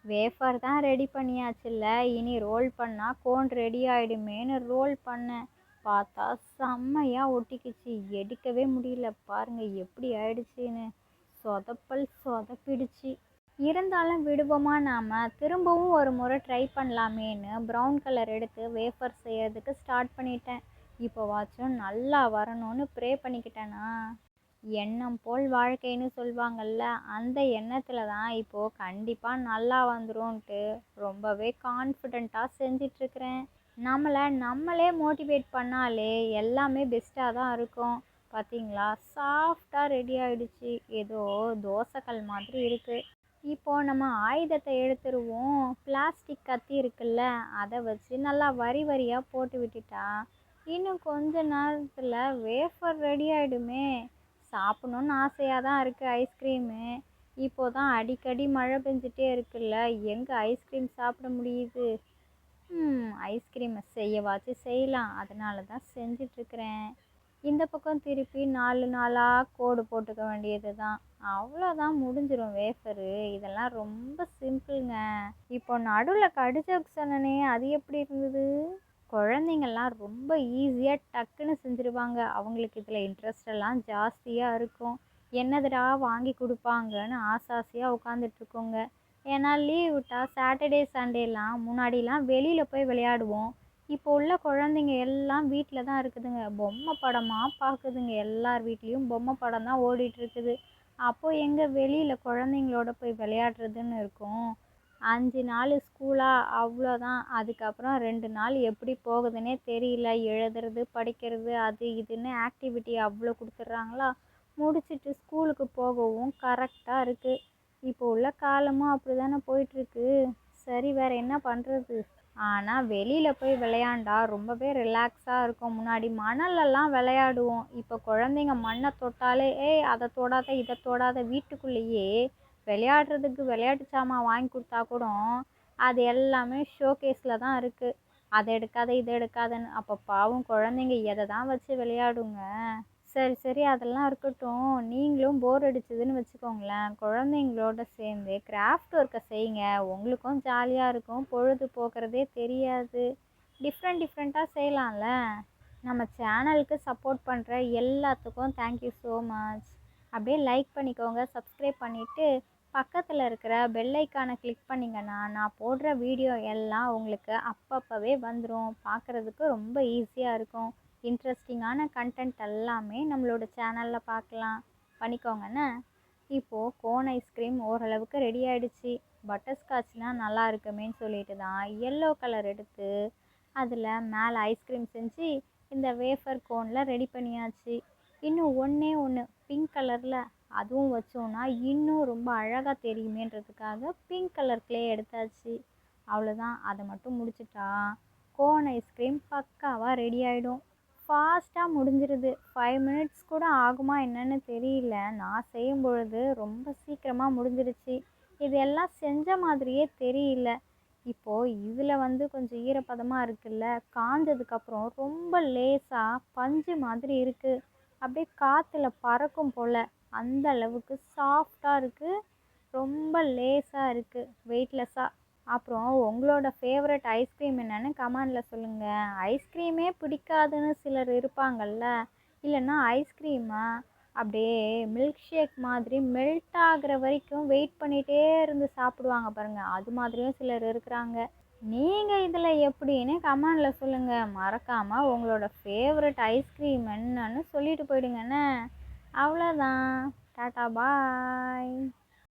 Wafer தான் ready பண்ணியாச்சுல்ல, இனி role பண்ணால் கோன் ரெடி ஆகிடுமேன்னு ரோல் பண்ணேன். பார்த்தா செம்மையாக ஒட்டிக்கிச்சு. எடுக்கவே முடியல. பாருங்கள் எப்படி ஆயிடுச்சின்னு. சொதப்பல் சொதப்பிடுச்சு. இருந்தாலும் விடுவோமா நாம்? திரும்பவும் ஒரு முறை ட்ரை பண்ணலாமேன்னு ப்ரௌன் கலர் எடுத்து வேஃபர் செய்யறதுக்கு ஸ்டார்ட் பண்ணிட்டேன். இப்போவாச்சும் நல்லா வரணும்னு ப்ரே பண்ணிக்கிட்டேனா. எண்ணம் போல் வாழ்க்கைன்னு சொல்லுவாங்கள்ல, அந்த எண்ணத்தில் தான் இப்போது கண்டிப்பாக நல்லா வந்துரும்ன்ட்டு ரொம்பவே கான்ஃபிடெண்ட்டாக செஞ்சிட்ருக்கிறேன். நம்மளே மோட்டிவேட் பண்ணாலே எல்லாமே பெஸ்ட்டாக தான் இருக்கும். பார்த்தீங்களா, சாஃப்டாக ரெடி ஆகிடுச்சு. ஏதோ தோசைக்கல் மாதிரி இருக்குது. இப்போது நம்ம ஆயுதத்தை எடுத்துருவோம். பிளாஸ்டிக் கத்தி இருக்குல்ல, அதை வச்சு நல்லா வரி வரியாக போட்டு விட்டுட்டா இன்னும் கொஞ்ச நேரத்தில் வேஃபர் ரெடி ஆகிடுமே. சாப்பிட்ணுன்னு ஆசையாக தான் இருக்குது ஐஸ்கிரீமு. இப்போது தான் அடிக்கடி மழை பெஞ்சிட்டே இருக்குல்ல, எங்கே ஐஸ்கிரீம் சாப்பிட முடியுது? ஐஸ்கிரீமை செய்யலாம், அதனால தான் செஞ்சிட்ருக்கிறேன். இந்த பக்கம் திருப்பி 4 நாளாக கோடு போட்டுக்க வேண்டியது தான். அவ்வளோதான், முடிஞ்சிடும் வேஃபரு. இதெல்லாம் ரொம்ப சிம்பிளுங்க. இப்போ நடுவில் கடிஜோக் சொன்னனே, அது எப்படி இருந்தது? குழந்தைங்கள்லாம் ரொம்ப ஈஸியாக டக்குன்னு செஞ்சுருவாங்க. அவங்களுக்கு இதில் இன்ட்ரெஸ்டெல்லாம் ஜாஸ்தியாக இருக்கும். என்னதுடா வாங்கி கொடுப்பாங்கன்னு ஆசையாக உட்காந்துட்ருக்கோங்க. ஏன்னா லீவ் விட்டால் சாட்டர்டே சண்டேலாம் முன்னாடிலாம் வெளியில் போய் விளையாடுவோம். இப்போ உள்ள குழந்தைங்க எல்லாம் வீட்டில் தான் இருக்குதுங்க. பொம்மை படமாக பார்க்குதுங்க. எல்லார் வீட்லேயும் பொம்மை படம் தான் ஓடிட்டுருக்குது. அப்போது எங்கே வெளியில் குழந்தைங்களோட போய் விளையாடுறதுன்னு இருக்கும்? 5 நாள் ஸ்கூலா, அவ்வளோதான். அதுக்கப்புறம் 2 நாள் எப்படி போகுதுன்னே தெரியல. எழுதுறது, படிக்கிறது, அது இதுன்னு ஆக்டிவிட்டி அவ்வளோ கொடுத்துட்றாங்களா, முடிச்சுட்டு ஸ்கூலுக்கு போகவும் கரெக்டாக இருக்குது. இப்போ உள்ள காலமும் அப்படி தானே போயிட்டுருக்கு. சரி, வேறு என்ன பண்ணுறது? ஆனால் வெளியில் போய் விளையாண்டா ரொம்பவே ரிலாக்ஸாக இருக்கும். முன்னாடி மணலெல்லாம் விளையாடுவோம். இப்போ குழந்தைங்க மண்ணை தொட்டாலே அதை தொடாத இதை தொடாத, வீட்டுக்குள்ளேயே விளையாடுறதுக்கு விளையாட்டு சாமான் வாங்கி கொடுத்தா கூட அது எல்லாமே ஷோகேஸில் தான் இருக்குது. அதை எடுக்காத இதை எடுக்காதன்னு. அப்போ பாவம் குழந்தைங்க எதை தான் வச்சு விளையாடுங்க? சரி, அதெல்லாம் இருக்கட்டும். நீங்களும் போர் அடிச்சதுன்னு வச்சுக்கோங்களேன், குழந்தைங்களோட சேர்ந்து கிராஃப்ட் ஒர்க்கை செய்யுங்க. உங்களுக்கும் ஜாலியாக இருக்கும், பொழுது போக்குறதே தெரியாது. டிஃப்ரெண்ட்டாக செய்யலாம்ல. நம்ம சேனலுக்கு சப்போர்ட் பண்ணுற எல்லாத்துக்கும் தேங்க்யூ ஸோ மச். அப்படியே லைக் பண்ணிக்கோங்க, சப்ஸ்கிரைப் பண்ணிவிட்டு பக்கத்தில் இருக்கிற பெல் ஐக்கானை கிளிக் பண்ணிங்கன்னா நான் போடுற வீடியோ எல்லாம் உங்களுக்கு அப்பப்போவே வந்துடும். பார்க்குறதுக்கு ரொம்ப ஈஸியாக இருக்கும். இன்ட்ரெஸ்டிங்கான கண்டென்ட் எல்லாமே நம்மளோட சேனலில் பார்க்கலாம். பண்ணிக்கோங்கண்ணே. இப்போது கோன் ஐஸ்கிரீம் ஓரளவுக்கு ரெடி ஆகிடுச்சு. பட்டர்ஸ்காட்ச்னால் நல்லா இருக்குமேன்னு சொல்லிட்டு தான் எல்லோ கலர் எடுத்து அதில் மேலே ஐஸ்கிரீம் செஞ்சு இந்த வேஃபர் கோனில் ரெடி பண்ணியாச்சு. இன்னும் ஒன்று பிங்க் கலரில் அதுவும் வச்சோன்னா இன்னும் ரொம்ப அழகாக தெரியுமேன்றதுக்காக பிங்க் கலர் க்ளே எடுத்தாச்சு. அவ்வளோதான், அதை மட்டும் முடிச்சிட்டா கோன் ஐஸ்கிரீம் பக்காவாக ரெடி ஆகிடும். ஃபாஸ்ட்டாக முடிஞ்சிருது. 5 மினிட்ஸ் கூட ஆகுமா என்னன்னு தெரியல. நான் செய்யும் பொழுது ரொம்ப சீக்கிரமாக முடிஞ்சிருச்சு. இது எல்லாம் செஞ்ச மாதிரியே தெரியல. இப்போது இதில் கொஞ்சம் ஈரப்பதமாக இருக்குல்ல, காஞ்சதுக்கப்புறம் ரொம்ப லேசாக பஞ்சு மாதிரி இருக்குது. அப்படியே காற்றுல பறக்கும் போல் அந்த அளவுக்கு சாஃப்டாக இருக்குது. ரொம்ப லேசாக இருக்குது, வெயிட்லெஸ்ஸாக. அப்புறம் உங்களோட ஃபேவரட் ஐஸ்கிரீம் என்னென்னு கமெண்டில் சொல்லுங்கள். ஐஸ்கிரீமே பிடிக்காதுன்னு சிலர் இருப்பாங்கள்ல, இல்லைன்னா ஐஸ்கிரீமை அப்படியே மில்க் ஷேக் மாதிரி மெல்ட் ஆகிற வரைக்கும் வெயிட் பண்ணிகிட்டே இருந்து சாப்பிடுவாங்க பாருங்கள், அது மாதிரியும் சிலர் இருக்கிறாங்க. நீங்கள் இதில் எப்படின்னு கமெண்டில் சொல்லுங்கள். மறக்காமல் உங்களோட ஃபேவரட் ஐஸ்கிரீம் என்னன்னு சொல்லிட்டு போயிடுங்கண்ணே. அவ்வளோதான். டாட்டா பாய்.